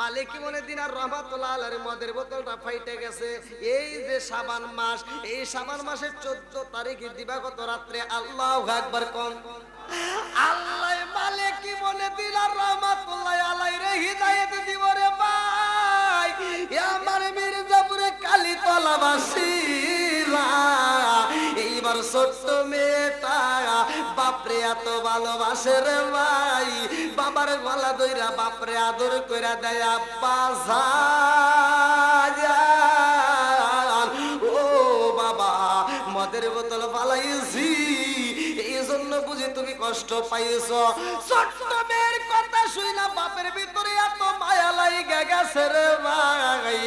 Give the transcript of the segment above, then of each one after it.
মালিক ইমানুদ্দিন আর রহমাতুল্লাহ আলাইহির মদের বোতলটা ফাইটে গেছে। এই যে শাবান মাস, এই শাবান মাসের 14 তারিখে দিবাগত রাত্রে আল্লাহু আকবার কোন আল্লাহ মালিক ইমানুদ্দিন আর রহমাতুল্লাহ আলাইহির হিদায়াত দিব রে ভাই। আমার মির্জাপুরে কালীতলা বাসীরা এইবার ছোট্ট মেয়েটা বাপরে এত ভালোবাসে রে ভাই, বাবার গলা ধইরা বাপরে আদর কইরা দেয় আব্বা জান। ও বাবা মদের বোতল ফালাইছি এই জন্য বুঝি তুমি কষ্ট পাইছো। ছোট্ট মেয়ের কথা শুইনা বাপের ভিতরে এত মায়া লাইগা গেছে রে ভাই।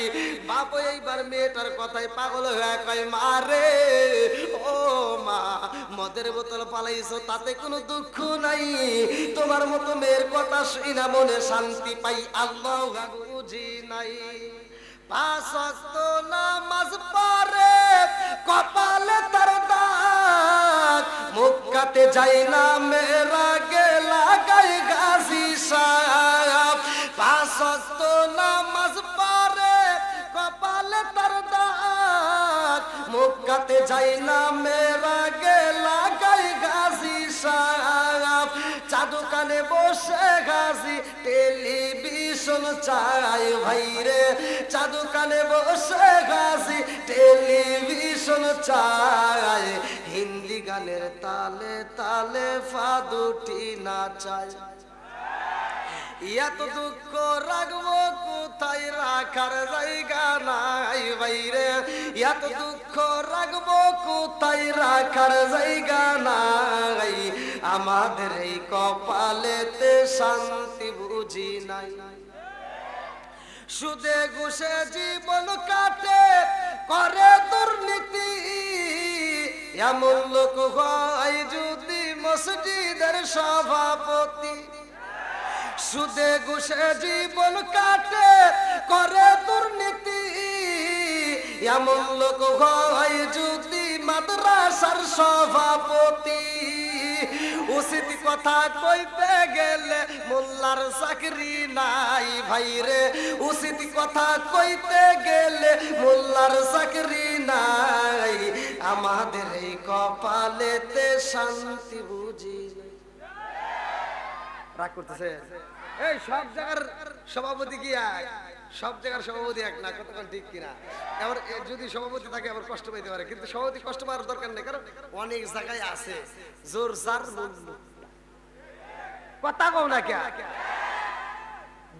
বাপ এইবার মেয়েটার কথায় পাগল হয়ে কয় মা রে, ও মা মদের বোতল পালাইছো তাতে কোনো দুঃখ নাই, তোমার মতো মেয়ের কথা শুইনা মনে শান্তি পাই আল্লাহ বুঝি নাই। 5 ওয়াক্ত নামাজ পড়ে কপালে তার দাগ, মুক্কাতে যাই না মেরা গেলা গাই গাজী সাহেব। 5 ওয়াক্ত নামাজ পড়ে কপালে তার দাগ, মুক্কাতে যাই না মেরা গেলা গাই গাজী সাহেব। চা দোকানে বসে গাজী টেলিভিশন চাই ভাই রে, চা দোকানে বসে গাজী টেলিভিশন চাই, হিন্দি গানের তালে তালে ফাদুটি নাচায়। এত দুঃখ রাখবো কোথায় রাখার জায়গা নাই বাইরে, এত দুঃখ রাখবো কোথায় রাখার জায়গা নাই, আমাদের এই কপালেতে শান্তি বুঝি নাই। সুদে ঘুষে জীবন কাটে করে দুর্নীতি, এমন লোক হয় যদি মসজিদের সভাপতি। সুদে ঘুষে জীবন কাটে করে দুর্নীতি, এমন লোক হয় যদি মাদ্রাসার সভাপতি। উচিত কথা কইতে গেলে মোল্লার চাকরি নাই ভাই রে, উচিত কথা কইতে গেলে মোল্লার চাকরি নাই, আমাদের এই কপালেতে শান্তি বুঝি। রাগ করতেছে এই সব জায়গার সভাপতি কি এক, সব জায়গার সভাপতি এক না, কতক্ষণ ঠিক কিনা? এবার যদি সভাপতি থাকে আবার কষ্ট পাইতে পারে, কিন্তু সভাপতি কষ্ট পাওয়ার দরকার নেই, কারণ অনেক জায়গায় আছে জোর জার কথা কও না কে,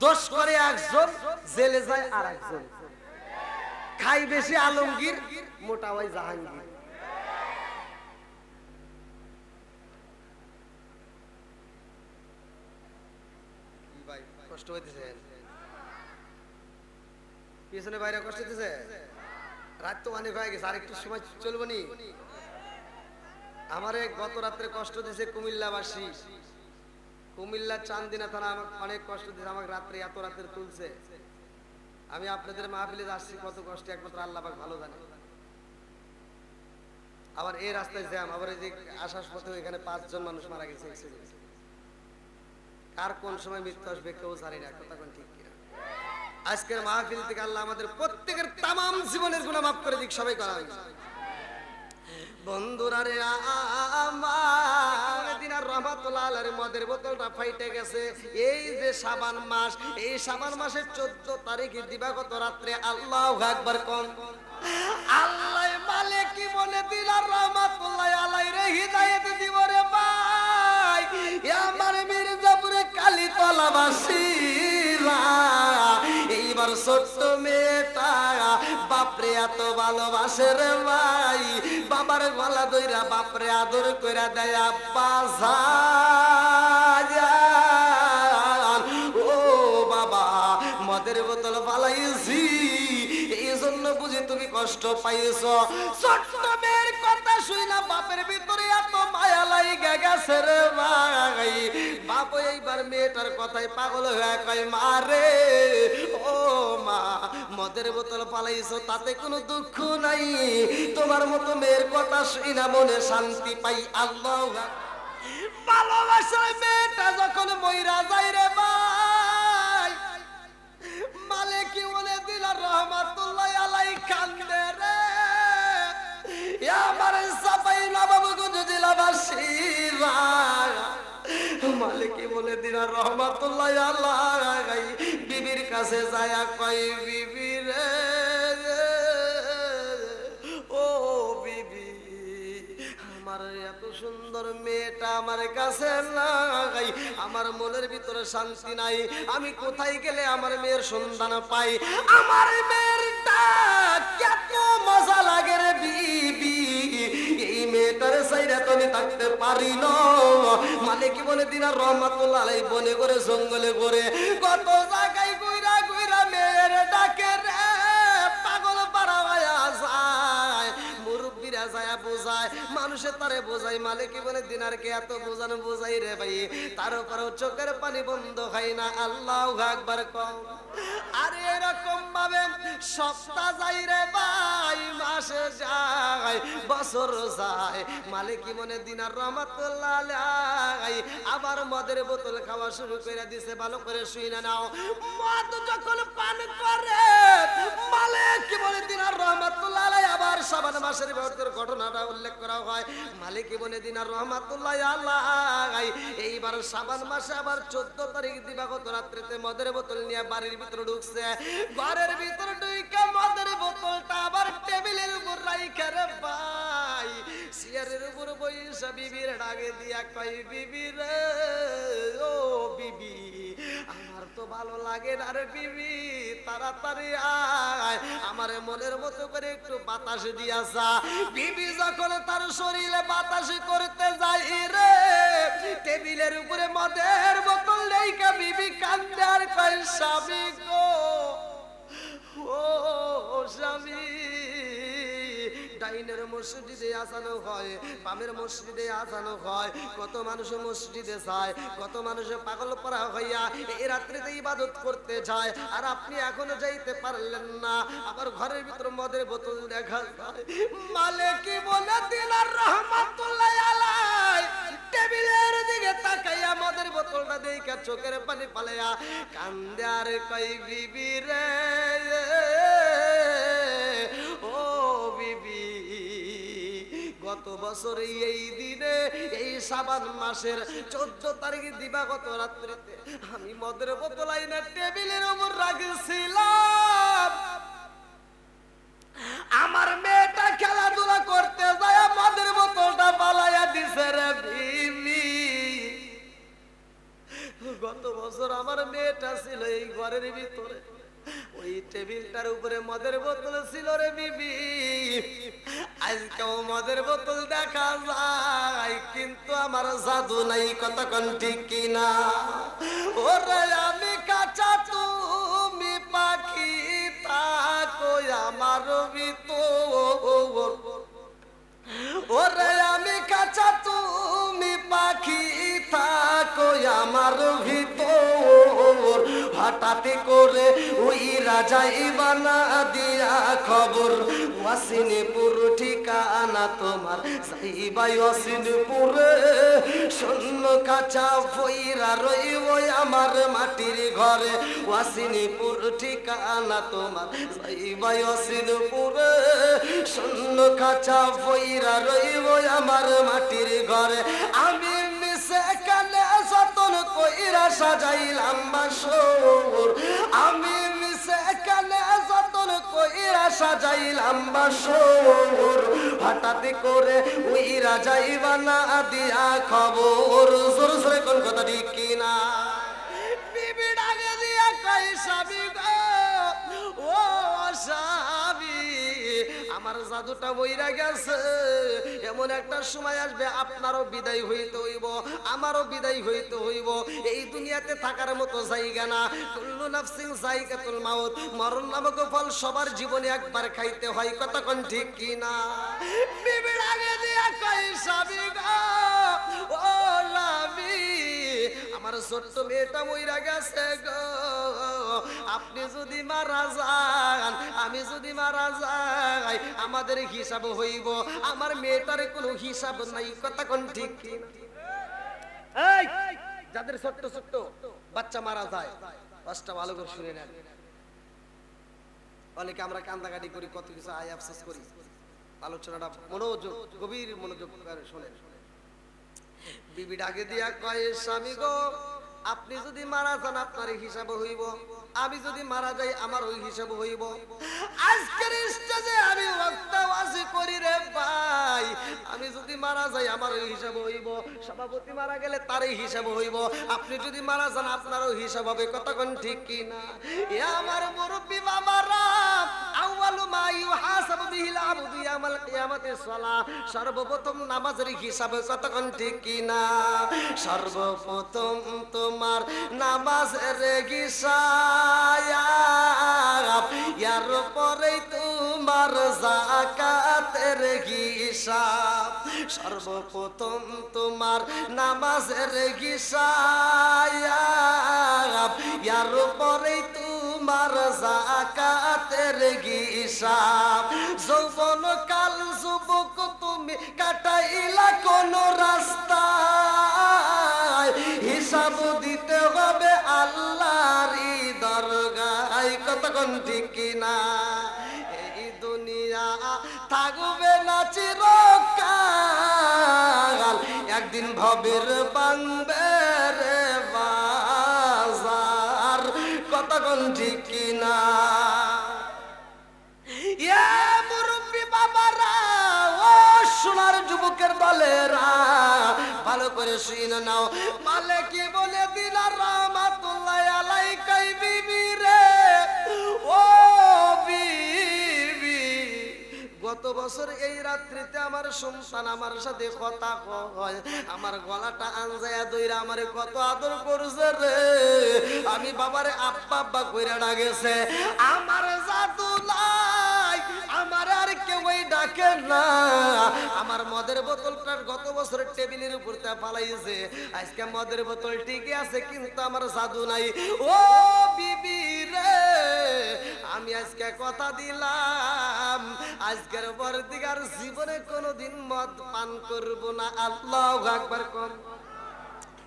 দোষ করে একজন জেলে যায় আর একজন, খাই বেশি আলমগীর মোটা হয় জাহাঙ্গীর। কষ্ট হইতেছে পিছনে বাইরে, কষ্ট হইতেছে, রাত তো অনেক হয়ে গেছে, আর একটু সময় চলবো নি। আমারে গত রাত্রে কষ্ট দিয়েছে কুমিল্লাবাসী, কুমিল্লা চান্দিনা থানা আমাকে অনেক কষ্ট দিয়েছে, আমাকে রাত্রে এত রাত্রে তুলছে। আমি আপনাদের মাহফিলে আসছি কত কষ্ট একমাত্র আল্লাহ পাক ভালো জানে। আবার এই রাস্তায় জ্যাম, আবার এই যে আসার পথে এখানে 5 জন মানুষ মারা গেছে। কার কোন সময় মৃত্যু আসবে কেউ জানি না, কথা কোন ঠিক কিনা? আজকের মাহফিল থেকে আল্লাহ আমাদের প্রত্যেকের তামাম জীবনের গুনাহ মাফ করে দিক, সবাই করা বন্ধুরা রে। আমার দিনার রহমাতুল্লাহ আলাইহির মদের বোতলটা ফাইটে গেছে। এই যে শাবান মাস, এই শাবান মাসের 14 তারিখে দিবাগত রাত্রে আল্লাহু আকবার কোন আল্লাহ মালিক ইমানুদ্দিন আর রহমাতুল্লাহ আলাইহির হিদায়াত দিব রে ভাই। আমার মির্জাপুরে কালীতলা বাসীরা এইবার ছোট্ট মেয়েটা বাপরে এত ভালোবাসে রে ভাই, বাবার গলা ধইরা বাপরে আদর কইরা দেয় আব্বা জান। ও বাবা মদের বোতল ফালাইছি এই জন্য বুঝি তুমি কষ্ট পাইছো। ছোট্ট মেয়ের কথা শুইনা বাপের ভিতরে এত মায়া লাইগা গেছে রে ভাই। বাপ এইবার মেয়েটার কথায় পাগল হয়ে কয় মা রে, ও মা মদের বোতল পালাইছো তাতে কোনো দুঃখ নাই, তোমার মতো মেয়ের কথা শুইনা মনে শান্তি পাই আল্লাহ। ভালোবাসার মেয়েটা যখন মইরা যায় রে ভাই, বলে দিনার রহমাতুল্লাহ আলাইহি বিবির কাছে যায় কয় বিবি রে ও বিবি আমার এত সুন্দর মেয়েটা আমার কাছে নাই, আমার মনের ভিতরে শান্তি নাই, আমি কোথায় গেলে আমার মেয়ের সন্ধান পাই? আমার মেয়েরটা কত মজা লাগে রে বিবি, এই মেয়েটার সাইরা তো আমি থাকতে পারি না। মালিক বলে দিনার রহমাতুল্লাহ আলাইহি বনে করে জঙ্গলে করে কত জায়গায় ঘুরা ঘুরা মেয়ের ডাকে রে পাগল পারা হয়ে যায়, মুরব্বীরা যায় বোঝায়, মানুষের তারে বোঝায়, মালিক বলে দিনারকে এত বোঝানো বোঝাই রে ভাই, তার উপরেও চোখের পানি বন্ধ হয় না। আল্লাহু আকবার কও। আর এরকম ভাবে সপ্তাহ যায় রে ভাই, মাসে যায়, বছর যায়, মালিক মনে দিনার রহমাতুল্লাহ আলাইহি আবার মদের বোতল খাওয়া শুরু করে দিছে। ভালো করে শুইনা নাও, মদ যখন পান করে মালিক বলে দিনার রহমাতুল্লাহ আলাইহি আবার শাবান মাসের ভিতর ঘটনাটা উল্লেখ করা হয়। মালিক বলে দিনার রহমাতুল্লাহ আলাইহি এইবার শাবান মাসে আবার 14 তারিখ দিবাগত রাত্রিতে মদের বোতল নিয়ে বাড়ির ভিতরে ঢুকছে। ঘরের ভিতরে ঢুকে মদের বোতলটা আবার টেবিলের উপর রাইখা রে ভাই চেয়ারের উপর বইসা বিবির ডাকে দিয়া কই বিবি রে ও বিবি আমার তো ভালো লাগে না রে বিবি, তাড়াতাড়ি আয় আমার মনের মতো করে একটু বাতাস দিয়া যা। বিবি যখন তার শরীরে বাতাস করতে যায় রে টেবিলের উপরে মদের বোতল রেখে বিবি কান্দে আর কয় স্বামী গো ও স্বামী। ডাইনের মসজিদে আজানো হয়, বামের মসজিদে আজানো হয়, কত মানুষ মসজিদে যায়, কত মানুষ পাগল পড়া হইয়া এই রাত্রিতে ইবাদত করতে যায়, আর আপনি এখনো যাইতে পারলেন না। আবার ঘরের ভিতর মদের বোতল দেখা যায়। মালিক বলে দিনার রহমাতুল্লাহ আলাইহি টেবিলের দিকে তাকাইয়া মদের বোতলটা দেখা চোখের পানি পালাইয়া কান্দে আর কই বিবি রে ও বিবি গত বছর এই দিনে এই শাবান মাসের 14 তারিখ দিবাগত রাত্রিতে আমি মদের বোতল আইনা টেবিলের উপর রাখছিলাম, আমার মেয়েটা খেলাধুলা করতে যায় মদের বোতলটা পালাইয়া দিছে রে বিবি। গত বছর আমার মেয়েটা ছিল এই ঘরের ভিতরে, ওই টেবিলটার উপরে মদের বোতল ছিল রে বিবি। আজকেও মদের বোতল দেখা যায় কিন্তু আমার জাদু নাই, কতক্ষণ ঠিক কিনা? ওরে আমি কাঁচা তুমি পাখি থাকো আমার ভিতর, ওরে আমি কাঁচা তুমি পাখি থাকো আমার ভিতর, হঠাৎ করে ওই রাজাই বানা দিয়া খবর ওয়াসিনপুর ঠিকানা তোমার, যাইবাই ওয়াসিনপুরে শূন্য কাঁচা ফইরা রইব আমার মাটির ঘরে, ওয়াসিনপুর ঠিকানা তোমার, যাইবাই ওয়াসিনপুরে শূন্য কাঁচা ফইরা রইব আমার মাটির ঘরে। আমি মিশে কানে যতন কইরা সাজাইলাম বাসর, আমি মিশে কানে যতন কইরা সাজাইলাম বাসর, হঠাৎ করে ওই রাজাই বানা দিয়া খবর। জোর জোরে কোন কথা ঠিক কিনা? বিবি ডাকে দিয়া কই স্বামী গো ও স্বামী আমার জাদুটা বইরা গেছে, এমন একটা সময় আসবে আপনারও বিদায় হইতে হইব, আমারও বিদায় হইতে হইব। এই দুনিয়াতে থাকার মতো জায়গা না, কুল্লু নাফসিন যায়কাতুল মাউত, মরণ নামক ফল সবার জীবনে একবার খাইতে হয়, কতক্ষণ ঠিক কিনা? বিবির আগে দিয়া কই স্বামী গো ও স্বামী আমার ছোট্ট মেয়েটা মইরা গেছে গো, আপনি যদি মারা যান আমি যদি মারা যাই আমাদের হিসাব হইব, আমার মেয়েটার কোনো হিসাব নাই, কতক্ষণ ঠিক কিনা? এই যাদের ছোট্ট ছোট্ট বাচ্চা মারা যায় কষ্ট ভালো করে শুনে নেন। অনেকে আমরা কান্দাকাটি করি, কত কিছু আয় আফসোস করি, আলোচনাটা মনোযোগ গভীর মনোযোগ করে শোনেন। বিবি ডাকে দিয়া কয় স্বামী গো আপনি যদি মারা যান আপনার হিসাব হইব, আমি যদি মারা যাই আমার ওই হিসাব হইব। আজকের স্টেজে আমি ওয়াক্তাওয়াজি করি রে ভাই, আমি যদি মারা যাই আমার ওই হিসাব হইব, সভাপতি মারা গেলে তারই হিসাব হইব, আপনি যদি মারা যান আপনারও হিসাব হবে। কতক্ষণ ঠিক কি না? এ আমার মুরব্বি বাবারা, আউয়ালু মা ইউহাসাবু বিহিল আবদু ইয়াউমাল কিয়ামাতিস সালাহ, সর্বপ্রথম নামাজের হিসাব। কতক্ষণ ঠিক কি না? সর্বপ্রথম তোমার নামাজের হিসাব, এর পরে তোমার যাকাতের হিসাব। সর্বপ্রথম তোমার নামাজের হিসাব, এর পরে তোমার যাকাতের হিসাব। যৌবন কাল যুবক তুমি কাটাইলা কোন রাস্তায়, হিসাব দিতে হবে আল্লাহরই দরগায়। কতক্ষণ ঠিক কিনা? এই দুনিয়া থাকবে না চিরকাল, একদিন ভবের বাংবে রে বাজার। কতক্ষণ ঠিক কিনা? মুরব্বী বাবারা, ও সোনার যুবকের দলেরা, ভালো করে শুনে নাও। মালিকি বলে দিলাম রাহমাতুল্লাহ আলাইকা বিবি রে, ও বিবি, গত বছর এই রাত্রিতে আমার সন্তান আমার সাথে কথা কয়, আমার গলাটা আনজায়া দইরা আমারে কত আদর করছে রে। আমি বাবারে আব্বা আব্বা কইরা ডাকেছে, আমার জাদু নাই, আমার আর কেউই ডাকে না। আমার মদের বোতলটা গত বছর টেবিলের উপর তে ফালাইছে, আজকে মদের বোতল ঠিকই আছে কিন্তু আমার জাদু নাই। ও বিবি রে, আমি আজকে কথা দিলাম, আজকের পর থেকে আর জীবনে কোনোদিন মদ পান করব না। আল্লাহু আকবার কোন।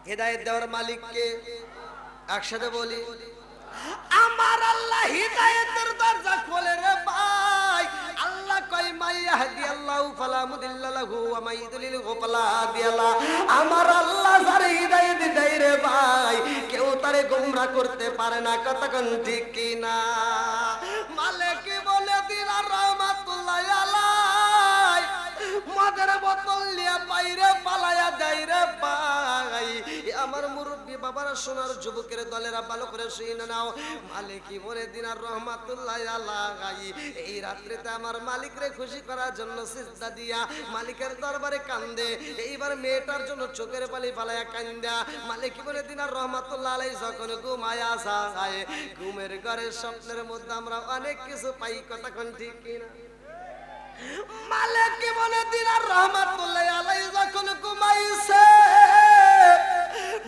হেদায়েত দেওয়ার মালিক কে? একসাথে বলি, আমার আল্লাহ হিদায়াতের দরজা খোলে রে ভাই। আল্লাহ কয় মাই ইয়াহদিয়াল্লাহু ফালা মুদিল্লা লাহু ওয়া মাই ইউদ্লিলহু ফালা হাদিয়া লাহু। আমার আল্লাহ যারে হিদায়াত দেয় রে ভাই, কেউ তারে গোমরা করতে পারে না। কতক্ষণ ঠিক কি না? মালিক বলে দিলা রাহমাতুল্লাহ আলাই, মদের বোতল নিয়ে বাইরে পালায়া যায় রে ভাই। আমার মুরব্বী বাবারা, সোনার যুবকের দলেরা, ভালো করে শুনে নাও। মালিকি বলে দিনার রহমাতুল্লাহ আলাইহি, এই রাত্রিতে আমার মালিকরে খুশি করার জন্য সিজদা দিয়া মালিকের দরবারে কান্দে। এইবার মেয়েটার জন্য চোখের পানি ফালায়া কান্দা। মালিকি বলে দিনার রহমাতুল্লাহ আলাইহি যখন ঘুমায়া যায়, ঘুমের ঘরে স্বপ্নের মধ্যে আমরা অনেক কিছু পাই। কতক্ষণ ঠিক কিনা? মালিক বলে দিনার রহমাতুল্লাহ আলাইহি যখন ঘুমাইছে,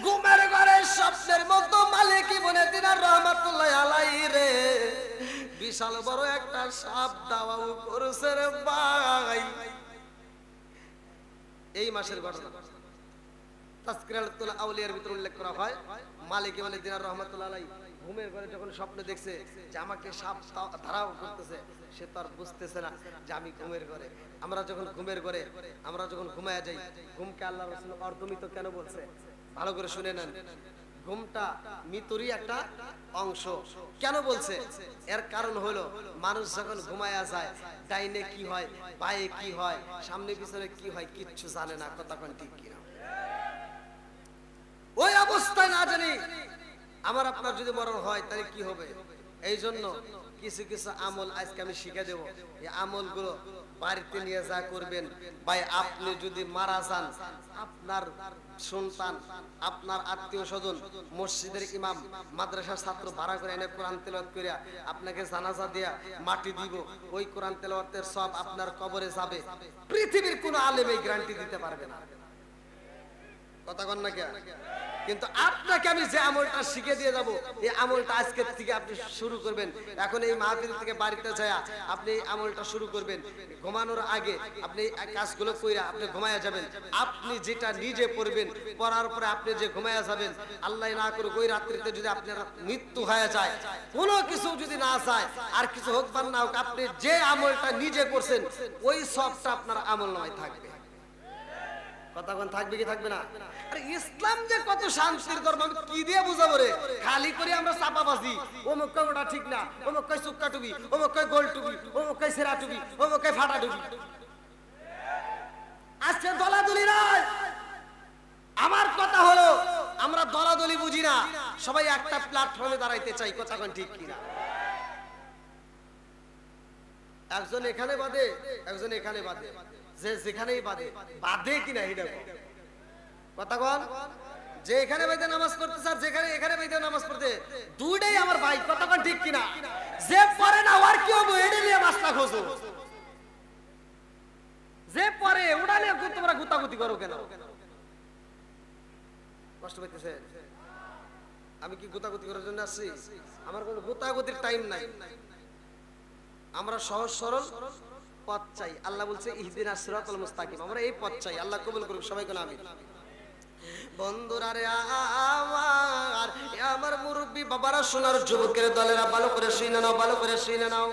ঘুমের ঘরে স্বপ্নের মতো মালিক বলে দিনার রহমাতুল্লাহ আলাইহি রে, বিশাল বড় একটা সাপ দাওয়াও করছে রে ভাই। এই মাসের ঘটনা তাজকিরাতুল আউলিয়ার ভিতর উল্লেখ করা হয়। মালিক বলে দিনার রহমাতুল্লাহ আলাইহি ঘুমের ঘরে যখন স্বপ্ন দেখছে যে আমাকে সাপ ধারাও করতেছে, সে তো আর বুঝতেছে না যে আমি ঘুমের ঘরে। আমরা যখন ঘুমের ঘরে, আমরা যখন ঘুমায়া যাই, ঘুমকে আল্লাহ রাসূল অর্ধমিত কেন বলছে? ভালো করে শুনে নেন। ঘুমটা মৃত্যুরই একটা অংশ। কেন বলছে? এর কারণ হলো মানুষ যখন ঘুমায়া যায়, ডাইনে কি হয়, বায়ে কি হয়, সামনে পিছনে কি হয়, কিচ্ছু জানে না। কতক্ষণ ঠিক কিনা? ওই অবস্থায় না জানি আমার আপনার যদি মরণ হয় তাহলে কি হবে। এই জন্য কিছু কিছু আমল আজকে আমি শিখে দেব। এই আমলগুলো বাড়িতে নিয়ে যা করবেন। ভাই, আপনি যদি মারা যান, আপনার সন্তান, আপনার আত্মীয় স্বজন, মসজিদের ইমাম, মাদ্রাসার ছাত্র ভাড়া করে এনে কোরআন তেলাওয়াত করিয়া আপনাকে জানাজা দিয়া মাটি দিব, ওই কোরআন তেলাওয়াতের সব আপনার কবরে যাবে। পৃথিবীর কোনো আলেম এই গ্যারান্টি দিতে পারবে না। কথা কন না কে? কিন্তু আপনাকে আমি যে আমলটা শিখে দিয়ে যাব, এই আমলটা আজকে থেকে আপনি শুরু করবেন। এখন এই মাহফিল থেকে বাড়িতে যায় আপনি আমলটা শুরু করবেন। ঘুমানোর আগে আপনি কাজগুলো কইরা আপনি ঘুমায়া যাবেন। আপনি যেটা নিজে পড়বেন, পড়ার পরে আপনি যে ঘুমায়া যাবেন, আল্লাহ না করুক ওই রাত্রিতে যদি আপনার মৃত্যু হয়ে যায়, কোনো কিছু যদি না চায়, আর কিছু হোক বা না হোক, আপনি যে আমলটা নিজে করছেন ওই সবটা আপনার আমল নয় থাকবে। কতক্ষণ থাকবে কি থাকবে না? আরে ইসলাম যে কত শান্তির ধর্ম আমি কি দিয়ে বুঝাবো রে? খালি করে আমরা চাপাবাজি, ও মক্কা ওটা ঠিক না, ও মক্কায় সুক্কা টুবি, ও মক্কায় গোল টুবি, ও মক্কায় সেরা টুবি, ও মক্কায় ফাটা টুবি। আজকে দলাদলি নয়, আমার কথা হলো আমরা দলাদলি বুঝি না, সবাই একটা প্ল্যাটফর্মে দাঁড়াইতে চাই। কতক্ষণ ঠিক কিনা? একজন এখানে বাদে, একজন এখানে বাদে, যে যেখানেই বাদে, বাদে কিনা এটা কথা বল। যে এখানে বাইতে নামাজ পড়তে স্যার, যেখানে এখানে বাইতে নামাজ পড়তে, দুইটাই আমার ভাই। কতক্ষণ ঠিক কিনা? যে পড়ে না আর কি হবে, এটা নিয়ে মাসলা খোঁজো। যে পড়ে ওটা নিয়ে তোমরা গুতাগুতি করো কেন? কষ্ট পাইতেছে? আমি কি গুতাগুতি করার জন্য আসছি? আমার কোনো গুতাগুতির টাইম নাই। আমরা সহজ সরল পথ চাই। আল্লাহ বলছে ইহদিনাস সিরাতাল মুস্তাকিম, আমরা এই পথ চাই। আল্লাহ কবুল করুক সবাই কোন আমিন। বন্ধুরা রে আমার, আমার মুরব্বি বাবারা, সোনার যুবকের দলেরা, ভালো করে শুনে নাও, ভালো করে শুনে নাও।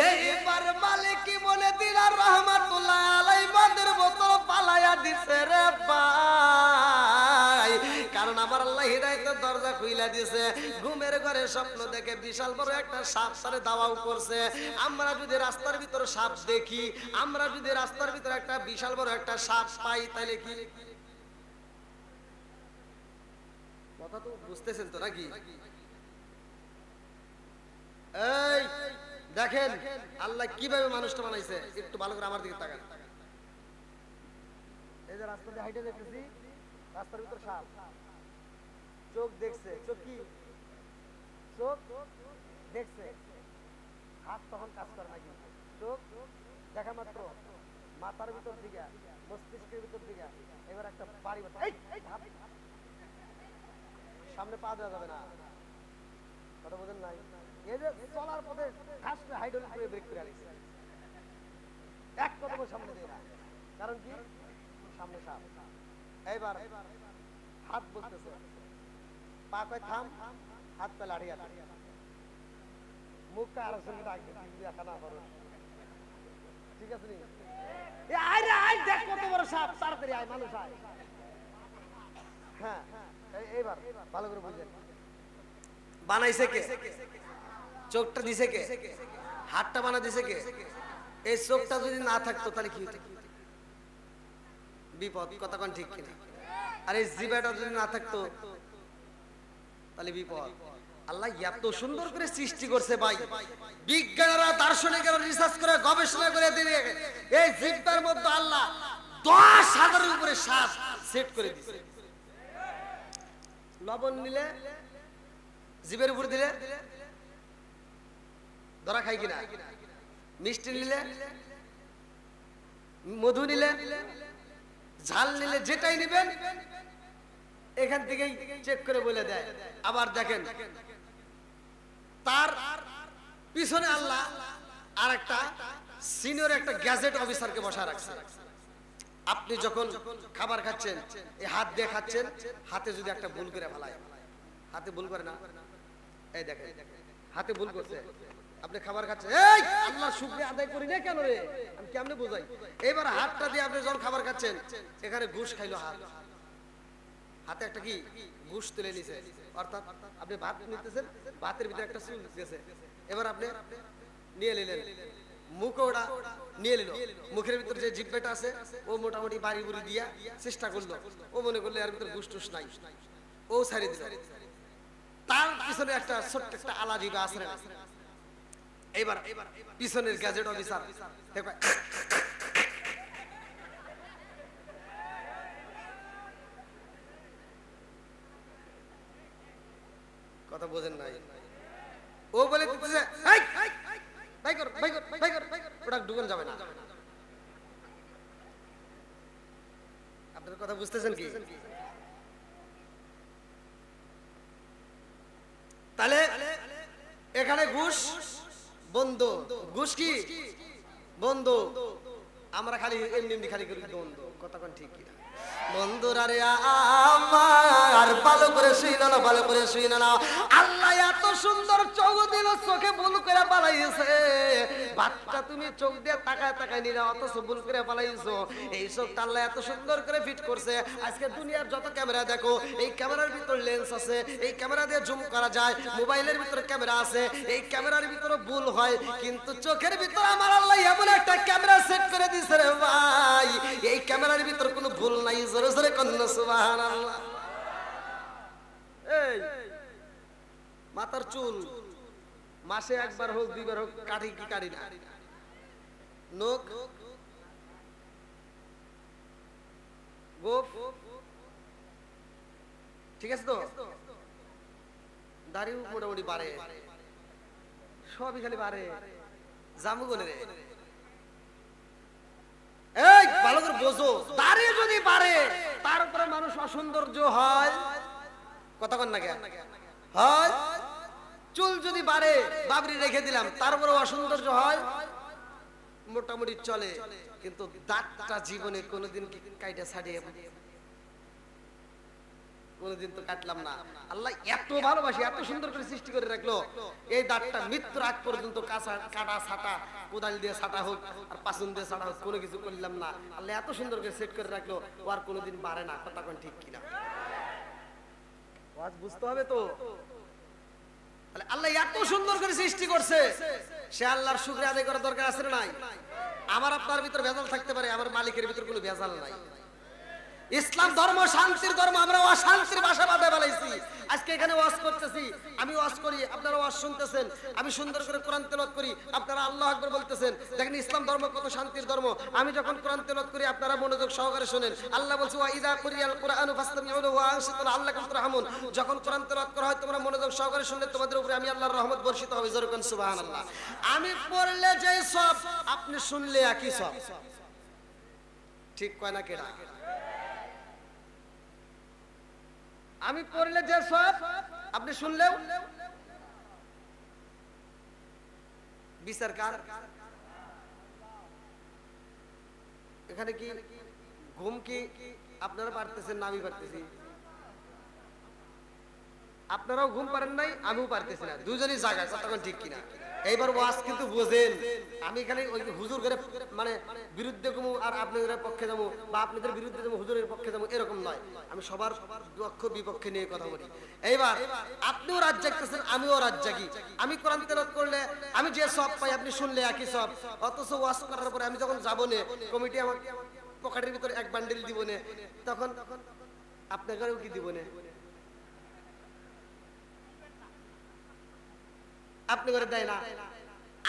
এইবার মালিক বলে দিলা রহমাতুল্লাহ আলাইহি বাদের বোতল পালায়া দিছে রে ভাই। কারণ আমার আল্লাহ হিদায়াতের দরজা খুইলা দিয়েছে। ঘুমের ঘরে স্বপ্ন দেখে বিশাল বড় একটা সাপ সারে দাওয়াও করছে। আমরা যদি রাস্তার ভিতরে সাপ দেখি, আমরা যদি রাস্তার ভিতরে একটা বিশাল বড় একটা সাপ পাই, তাহলে কি কথা তো বুঝতেছেন তো নাকি? এই দেখেন আল্লাহ কিভাবে মানুষটা বানাইছে, একটু ভালো করে আমার দিকে তাকান। এই যে রাস্তা দিয়ে হাইটে দেখতেছি, রাস্তার ভিতর সাপ, চোখ দেখছে, চোখ কি চোখ দেখছে, হাত তখন কাজ করে না, কিন্তু চোখ দেখা মাত্র মাথার ভিতর দিকে, মস্তিষ্কের ভিতর দিকে এবার একটা বাড়ি সামনে পা দেওয়া যাবে না। কথা বোঝেন নাই? এই যে চলার পথে ঘাসটা হাইড্রোলিক করে ব্রেক করে আনিছে, এক কদম সামনে দেয় না। কারণ কি? সামনে সাপ। এইবার হাত বলতেছে, পা কয় থাম, হাত পা লাড়ি আছে, মুখটা আরো সঙ্গে ডাকবে, না করো, ঠিক আছে নি? আয় রে আয়, দেখ কত বড় সাপ, তাড়াতাড়ি আয়, মানুষ আয়। হ্যাঁ, এইবার ভালো করে বুঝলেন, বানাইছে কে? চোখটা দিছে কে? হাতটা বানা দিছে কে? এই চোখটা যদি না থাকতো তাহলে কি হতো? বিপদ। কতক্ষণ ঠিক কিনা? আর এই জিহ্বাটা যদি না থাকতো তাহলে বিপদ। আল্লাহ এত সুন্দর করে সৃষ্টি করছে ভাই, বিজ্ঞানীরা দার্শনিকেরা রিসার্চ করে গবেষণা করে দিয়ে এই জিহ্বার মধ্যে আল্লাহ 10,000-এর উপরে শ্বাস সেট করে দিয়েছে। লবণ নিলে জিভের উপর দিলে ধরা খাই কিনা? মিষ্টি নিলে, মধু নিলে, ঝাল নিলে, যেটাই নিবেন এখান থেকেই চেক করে বলে দেয়। আবার দেখেন তার পিছনে আল্লাহ আর একটা সিনিয়র একটা গ্যাজেট অফিসারকে বসা রাখছে। আপনি যখন খাবার খাচ্ছেন, এই হাত দিয়ে খাচ্ছেন, হাতে যদি একটা ভুল করে ফেলায়, হাতে ভুল করে না, এই দেখেন হাতে ভুল করছে, আপনি খাবার খাচ্ছেন, এই আল্লাহর শুকরিয়া আদায় করি না কেন রে, আমি কেমনে বোঝাই? এবার হাতটা দিয়ে আপনি যখন খাবার খাচ্ছেন, এখানে ঘুষ খাইলো হাত, হাতে একটা কি ঘুষ তুলে নিছে, অর্থাৎ আপনি ভাত নিতেছেন, ভাতের ভিতরে একটা চুল গেছে, এবার আপনি নিয়ে নিলেন, মুখ ওটা নিয়ে নিল, মুখের ভিতরে যে জিহ্বাটা আছে ও মোটামুটি বাড়ি বুড়ি দিয়া চেষ্টা করলো, ও মনে করলো এর ভিতরে ঘুষ টুস নাই, ও ছাড়িয়ে দিল। তার পিছনে একটা ছোট্ট একটা আলা জিহ্বা আছে। এবার পিছনের গ্যাজেট অফিসার কথা বোঝেন নাই, ও বলে দিতেছে ওটা ঢুকানো যাবে না। আপনার কথা বুঝতেছেন কি? তাহলে এখানে ঘুষ বন্ধ, ঘুষ কি বন্ধ, আমরা খালি এমনি খালি করি বন্ধ। কতক্ষণ ঠিক কিনা? বন্ধুরা রে আমার, ভালো করে শুই না, ভালো করে শুই না। আল্লাহ এত সুন্দর চোখ দিল চোখে ভুল করে পালাইছে, বাচ্চা তুমি চোখ দিয়ে তাকায় তাকায় নিরা অথচ ভুল করে পালাইছো। এই চোখটা আল্লাহ এত সুন্দর করে ফিট করছে। আজকে দুনিয়ার যত ক্যামেরা দেখো, এই ক্যামেরার ভিতর লেন্স আছে, এই ক্যামেরা দিয়ে জুম করা যায়, মোবাইলের ভিতরে ক্যামেরা আছে, এই ক্যামেরার ভিতরে ভুল হয়, কিন্তু চোখের ভিতর আমার আল্লাহ এমন একটা ক্যামেরা সেট করে দিয়েছে রে ভাই, এই ক্যামেরার ভিতর কোনো ভুল নাই। জোরে জোরে কন্যা সুবহানাল্লাহ। এই মাথার চুল মাসে একবার হোক দুইবার হোক কাটি কি কাটি না? নখ গোফ ঠিক আছে তো, দাড়িও মোটামুটি বাড়ে, সবই খালি বাড়ে। জামু গনে রে, এই ভালো করে বোঝো, দাড়ি যদি বাড়ে তার উপরে মানুষ অসৌন্দর্য হয়, কথা কন না কেন হয়? চুল যদি বাড়ে, বাবরি রেখে দিলাম, তার উপরে অসৌন্দর্য হয়, মোটামুটি চলে। কিন্তু দাঁতটা জীবনে কোনোদিন কি কাইটা ছাড়িয়ে, কোনোদিন তো কাটলাম না। আল্লাহ এত ভালোবাসি, এত সুন্দর করে সৃষ্টি করে রাখলো, এই দাঁতটা মৃত্যুর আগ পর্যন্ত কাটা ছাটা, কোদাল দিয়ে ছাটা হোক আর পাসুন দিয়ে ছাটা হোক, কোনো কিছু করলাম না। আল্লাহ এত সুন্দর করে সেট করে রাখলো, ও আর কোনোদিন বাড়ে না। কথা কোন ঠিক কিনা? আজ বুঝতে হবে তো, আল্লাহ এত সুন্দর করে সৃষ্টি করছে, সে আল্লাহর শুকরিয়া আদায় করার দরকার আছে না নাই? আমার আপনার ভিতর ভেজাল থাকতে পারে, আমার মালিকের ভিতর কোনো ভেজাল নাই। ইসলাম ধর্ম শান্তির ধর্ম, আমরা অশান্তির বাসা বাঁধে ফেলাইছি। আজকে এখানে ওয়াজ করতেছি, আমি ওয়াজ করি, আপনারা ওয়াজ শুনতেছেন, আমি সুন্দর করে কোরআন তেলাওয়াত করি, আপনারা আল্লাহু আকবার বলতেছেন। দেখেন ইসলাম ধর্ম কত শান্তির ধর্ম। আমি যখন কোরআন তেলাওয়াত করি আপনারা মনোযোগ সহকারে শুনেন। আল্লাহ বলছে ওয়া ইযা কুরিয়াল কুরআনু ফাসতামিউ লাহু ওয়া আনসিতু লাআল্লাকুম তুরহামুন। যখন কোরআন তেলাওয়াত করা হয় তোমরা মনোযোগ সহকারে শুনলে তোমাদের উপরে আমি আল্লাহর রহমত বর্ষিত হবে। জোরে কোন সুবহানাল্লাহ। আমি পড়লে যে সব, আপনি শুনলে একই সব। ঠিক কয় না কেডা? আমি পড়লে যে সব, আপনি শুনলেও বিচার কার? এখানে কি ঘুম কি আপনারা পারতেছেন না আমি পারতেছি? আপনারাও ঘুম পারেন নাই, আমিও পারতেছি না, দুজনই জায়গা। কতক্ষণ ঠিক কিনা? এইবার ওয়াজ কিন্তু বুঝেন, আমি এখানে ওই হুজুর করে মানে বিরুদ্ধে যাবো আর আপনাদের পক্ষে যাবো, বা আপনাদের বিরুদ্ধে যাবো হুজুরের পক্ষে যাবো, এরকম নয়। আমি সবার পক্ষ বিপক্ষে নিয়ে কথা বলি। এইবার আপনিও রাত জাগতেছেন, আমিও রাত জাগি। আমি কোরআন তেলাওয়াত করলে আমি যে সব পাই, আপনি শুনলে একই সব। অথচ ওয়াজ করার পরে আমি যখন যাবো না, কমিটি আমার পকেটের ভিতরে এক বান্ডিল দিব না, তখন আপনাদেরও কি দিব না? আপনি করে দেয় না।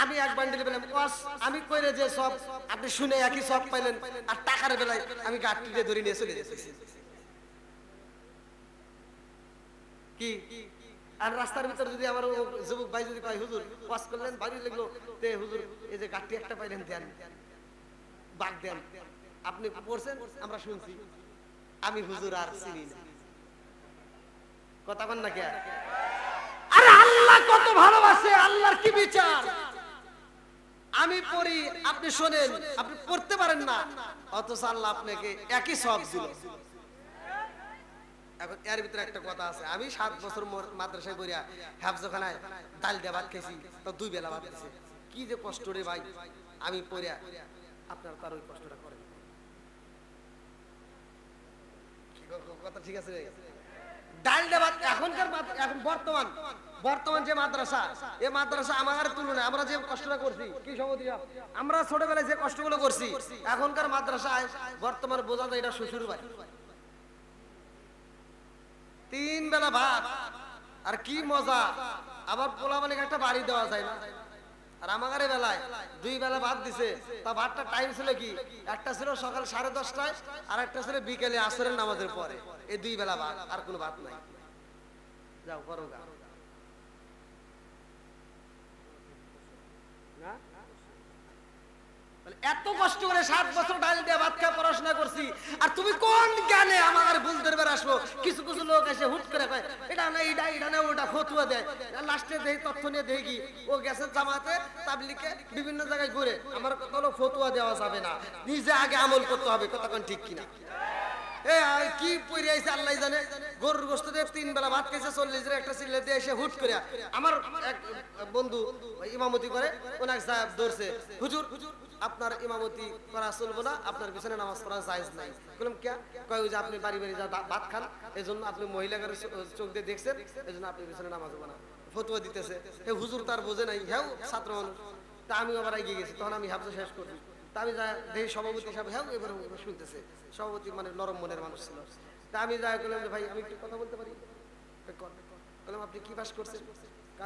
আমি এক বান্ডিল পেলাম, আমি কইরে যে সব, আপনি শুনে একই সব পাইলেন, আর টাকার বেলায় আমি গাড়ি দিয়ে ধরে নিয়ে চলে যেতেছি। কি আর রাস্তার ভিতর যদি আমার যুবক ভাই যদি কয় হুজুর ওয়াজ করলেন ভারী লাগলো, তে হুজুর এই যে গাড়ি একটা পাইলেন দেন, বাগ দেন। আপনি পড়ছেন, আমরা শুনছি, আমি হুজুর আর চিনি না। কথা বল না কে? আরে আল্লাহ কত ভালোবাসে, আল্লাহর কি বিচার। আমি পড়ি, আপনি শোনেন, আপনি পড়তে পারেন না, অথচ আল্লাহ আপনাকে একই সব দিল। এখন এর ভিতরে একটা কথা আছে, আমি 7 বছর মাদ্রাসায় পড়িয়া হাফজখানায় ডাল দিয়ে ভাত খেয়েছি, তো 2 বেলা ভাত খেয়েছি। কি যে কষ্ট রে ভাই, আমি পড়িয়া, আপনারা তার ওই কষ্টটা করেন। কথা ঠিক আছে? ডাল দিয়ে ভাত এখনকার, এখন বর্তমান যে মাদ্রাসা, এই মাদ্রাসা আমার তুলনায় আমরা যে কষ্টটা করছি, কি সভাপতি, আমরা ছোটবেলায় যে কষ্টগুলো করছি, এখনকার মাদ্রাসায় বর্তমান বোঝা যায় এটা শ্বশুর বাড়ি। 3 বেলা ভাত, আর কি মজা। আবার পোলা মানে একটা বাড়ি দেওয়া যায় না। আর আমার বেলায় 2 বেলা ভাত দিছে, তা ভাতটা টাইম ছিল কি, একটা ছিল সকাল 10:30টায়, আর একটা ছিল বিকেলে আসরের নামাজের পরে। এই 2 বেলা ভাত, আর কোনো ভাত নাই। যাও করো গা। এত কষ্ট করে 7 বছর ডাল দিয়ে ভাত খেয়ে পড়াশোনা করছি, আর তুমি কোন জ্ঞানে আমার ভুল ধরবে আসবো? কিছু কিছু লোক এসে হুট করে কয় এটা না এটা না ওটা, ফতুয়া দেয়। লাস্টে দেই তথ্য নিয়ে দেই কি ও গেছে জামাতে তাবলিগে বিভিন্ন জায়গায় ঘুরে। আমার কথা হলো ফতুয়া দেওয়া যাবে না, নিজে আগে আমল করতে হবে। কথা কোন ঠিক কিনা? কি পড়ে আইছে আল্লাহ জানে, গরুর গোশত দিয়ে 3 বেলা ভাত খাইছে, 40 একটা চিল্লা দিয়ে এসে হুট করে আমার এক বন্ধু ইমামতি করে, ওনাকে সাহেব ধরছে, হুজুর আপনার ইমামতি করা চলবে না, আপনার পিছনে নামাজ পড়া জায়েজ নাই। বললাম কে? কয় ওই যে আপনি বাড়ি বাড়ি যা ভাত খান, এজন্য আপনি মহিলাদের চোখ দিয়ে দেখছেন, এজন্য আপনি পিছনে নামাজ হবে না। ফতোয়া দিতেছে, হুজুর তার বোঝে নাই, হ্যাঁ ছাত্র মানুষ। তা আমি আবার এগিয়ে গেছি, তখন আমি হাফজা শেষ করছি। তা আমি যা দেখি সভাপতি সাহেব হ্যাঁ এবার শুনতেছে, সভাপতি মানে নরম মনের মানুষ ছিল। তা আমি যা বললাম যে ভাই আমি একটু কথা বলতে পারি? বললাম আপনি কি পাস করছেন?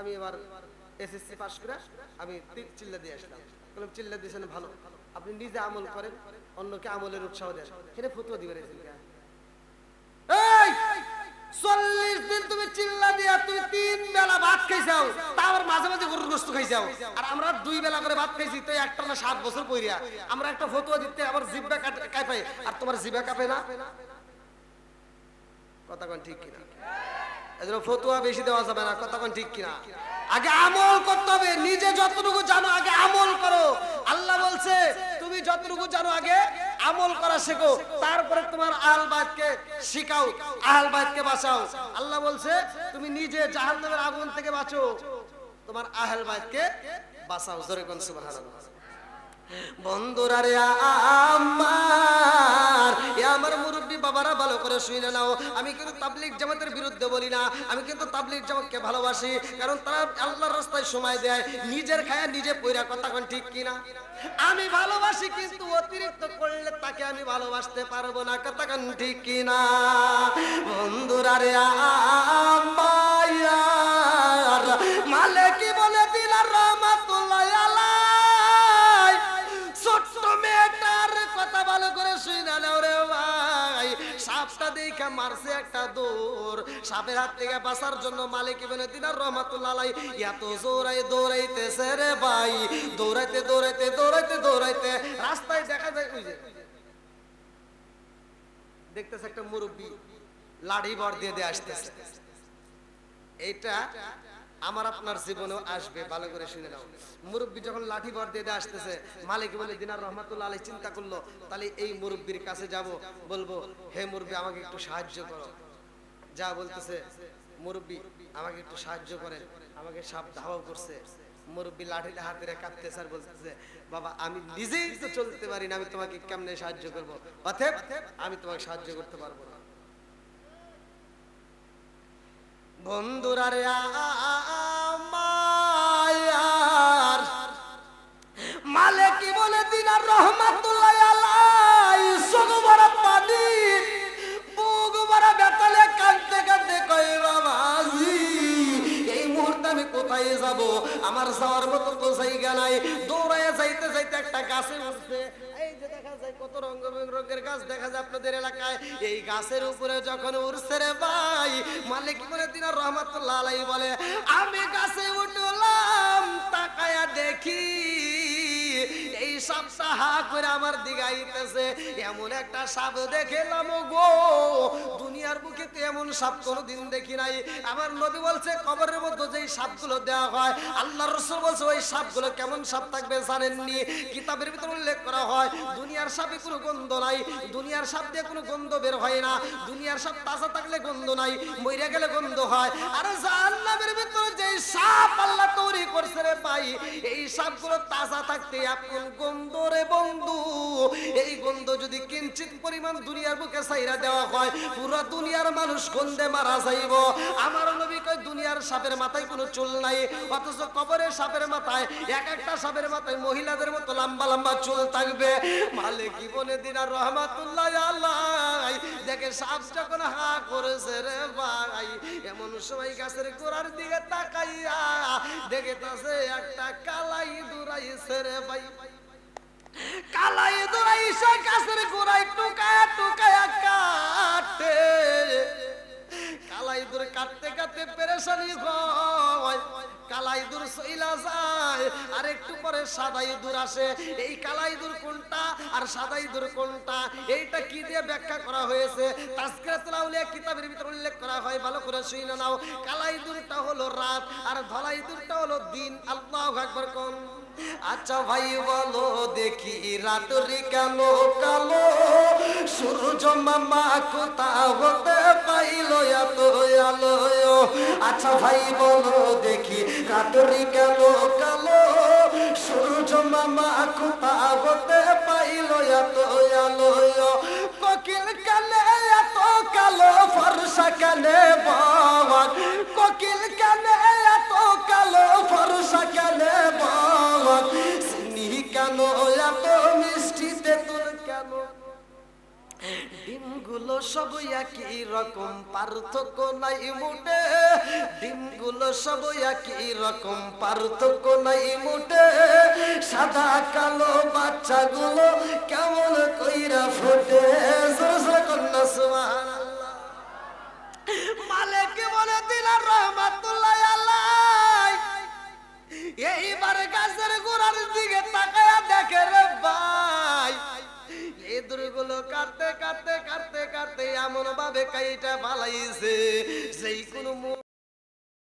আমি এবার এসএসসি পাস করে আমি চিল্লা দিয়ে আসলাম। বললাম চিল্লা দিয়েছেন ভালো, আপনি নিজে আমল করেন, অন্যকে আমলের উৎসাহ দেন, এখানে ফতোয়া দিবেন। 40 দিন তুমি চিল্লা দিয়া তুমি 3 বেলা ভাত খাইছাও, তারপর মাঝে মাঝে গরুর গোশত খাইছাও, আর আমরা 2 বেলা করে ভাত খাইছি, তো একটা না 7 বছর পইরা আমরা একটা ফতোয়া দিতে আমার জিহ্বা কাঁপায়, আর তোমার জিহ্বা কাঁপে না? কথা কোন ঠিক কিনা? এজন্য ফতোয়া বেশি দেওয়া যাবে না, কথা কোন ঠিক কিনা? আগে আমল করতে হবে, নিজে যতটুকু জানো আগে আমল করো। আল্লাহ বলছে তুমি যতটুকু জানো আগে আমল করা শেখো, তারপরে তোমার আহল বাইতকে শিখাও, আহল বাইতকে বাঁচাও। আল্লাহ বলছে তুমি নিজে জাহান্নামের আগুন থেকে বাঁচো, তোমার আহল বাইতকে বাঁচাও। জোরে কোন সুবহানাল্লাহ। বন্ধুরা রে আমার মুরব্বী বাবারা ভালো করে শুনে নাও, আমি কিন্তু তাবলীগ জামাতের বিরুদ্ধে বলি না, আমি কিন্তু তাবলীগ জামাতকে ভালোবাসি, কারণ তারা আল্লাহর রাস্তায় সময় দেয়, নিজের খায়া নিজে পয়রা। কথা কোন ঠিক কিনা? আমি ভালোবাসি, কিন্তু অতিরিক্ত করলে তাকে আমি ভালোবাসতে পারবো না। কথা কোন ঠিক কিনা? বন্ধুরা রে আমার মালিক বলে দিলেন রহমাতুল্লাহ আলাইহি, ছোট্ট মেয়েটার কথা ভালো করে শুনে নাও রে ভাই। সাপটা দেখা মারছে একটা দৌড়, সাপের হাত থেকে বাঁচার জন্য মালিক ইবনে দিনার রাহমাতুল্লাহ আলাইহি এত জোরে দৌড়াইতেছে রে ভাই, দৌড়াইতে দৌড়াইতে দৌড়াইতে দৌড়াইতে রাস্তায় দেখা যায় ওই যে দেখতেছে একটা মুরব্বি লাঠি ভর দিয়ে আসতেছে। এইটা আমার আপনার জীবনেও আসবে, ভালো করে শুনে নাও। মুরব্বি যখন লাঠি ভর দিয়ে আসতেছে, মালিক বলে দিনার রহমাতুল্লাহ আলাইহি চিন্তা করলো, তাহলে এই মুরব্বির কাছে যাব, বলবো হে মুরব্বি আমাকে একটু সাহায্য করো। যা বলতেছে, মুরব্বি আমাকে একটু সাহায্য করেন, আমাকে সাপ ধাওয়া করছে। মুরব্বি লাঠিটা হাতে রেখে কাঁদতেছে আর বলতেছে, বাবা আমি নিজেই তো চলতে পারি না, আমি তোমাকে কেমনে সাহায্য করবো? অতএব আমি তোমাকে সাহায্য করতে পারবো না। বন্ধুরা রে আমার মালিক বলে দিনার রহমাতুল্লাহ আলাইহি সুগবরা পানি বুক ভরা বেতালে কাঁদতে কাঁদতে কই বাবাজি এই মুহূর্তে আমি কোথায় যাব? আমার যাওয়ার মতো তো জায়গা নাই। দৌড়ায় যাইতে যাইতে একটা গাছে উঠছে, এই যে দেখা যায় কত রঙ বেরঙের গাছ দেখা যায় আপনাদের এলাকায়, এই গাছের উপরে যখন উঠছে রে ভাই, মালিক বলে দিনার রহমাতুল্লাহ আলাইহি বলে আমি গাছে উঠলাম, তাকায়া দেখি এই সাপটা হা করে আমার দিকে আইতেছে। এমন একটা সাপ দেখলাম গো, দুনিয়ার বুকে তো এমন সাপ কোনোদিন দেখি নাই। আমার নবী বলছে কবরের মধ্যে যেই সাপগুলো দেওয়া হয়, আল্লাহর রাসূল বলছে ওই সাপগুলো কেমন সাপ থাকবে জানেননি? কিতাবের ভিতরে উল্লেখ করা হয় দুনিয়ার সাপে কোনো গন্ধ নাই, দুনিয়ার সাপ দিয়ে কোনো গন্ধ বের হয় না, দুনিয়ার সাপ তাজা থাকলে গন্ধ নাই, মইরা গেলে গন্ধ হয়। আর জাহান্নামের ভিতরে যেই সাপ আল্লাহ তৈরি করছে রে ভাই, এই সাপগুলো তাজা থাকতে আপন গন্ধ রে বন্ধু। এই গন্ধ যদি কিঞ্চিত পরিমাণ দুনিয়ার বুকে ছাইরা দেওয়া হয়, পুরো দুনিয়ার মানুষ গন্ধে মারা যাইব। আমার নবী কয় দুনিয়ার সাপের মাথায় কোনো চুল নাই, অথচ কবরের সাপের মাথায় এক একটা সাপের মাথায় মহিলাদের মতো লম্বা লম্বা চুল থাকবে। মালিক ইবনে দিনার রহমাতুল্লাহ আলাইহি দেখে সাপ যখন হা করেছে রে ভাই, এমন সময় গাছের গোড়ার দিকে তাকাইয়া দেখেতাছে একটা কালাই দৌড়াইছে রে ভাই। কালাই দৌড়াইছে গাছের গোড়ায় টুকায়া টুকায়া কাটে, কালাই দৌড়ে কাটতে কাটতে পেরেশানি হয়। কালা ইঁদুর চইলা যায় আর একটু পরে সাদা ইঁদুর আসে। এই কালা ইঁদুর কোনটা আর সাদা ইঁদুর কোনটা এইটা কি দিয়ে ব্যাখ্যা করা হয়েছে তাজকিরাতুল আউলিয়া কিতাবের ভিতরে উল্লেখ করা হয়, ভালো করে শুনে নাও। কালা ইঁদুরটা হলো রাত আর ধলা ইঁদুরটা হলো দিন। আল্লাহু আকবার কোন। আচ্ছা ভাই বলো দেখি রাত্রি কেন কালো, সূর্য মামা কোথা হতে পাইলো এত আলো। আচ্ছা ভাই বলো দেখি রাত্রি কেন কালো, সূর্য মামা কোথা হতে পাইলো এত আলো। কোকিল কানে এত কালো ফর্সা কানে বাবা, কোকিল কানে এত কালো ফর্সা কানে বাবা, চিনি কেন এত মিষ্টি তেঁতুল কেন। ডিমগুলো সব একই রকম পার্থক্য নাই মোটে, ডিমগুলো সব একই রকম পার্থক্য নাই মোটে, সাদা কালো বাচ্চাগুলো কেমন কইরা ফোটে। কন্যা সুবহানাল্লাহ। মালিক বলে দিলেন রহমাতুল্লাহ আলাইহি, এইবার গাছের গোড়ার দিকে তাকায়া দেখে রে ভাই, ইঁদুরগুলো কাটতে কাটতে কাটতে কাটতে এমন ভাবে কাইটা ফালাইছে সেই কোন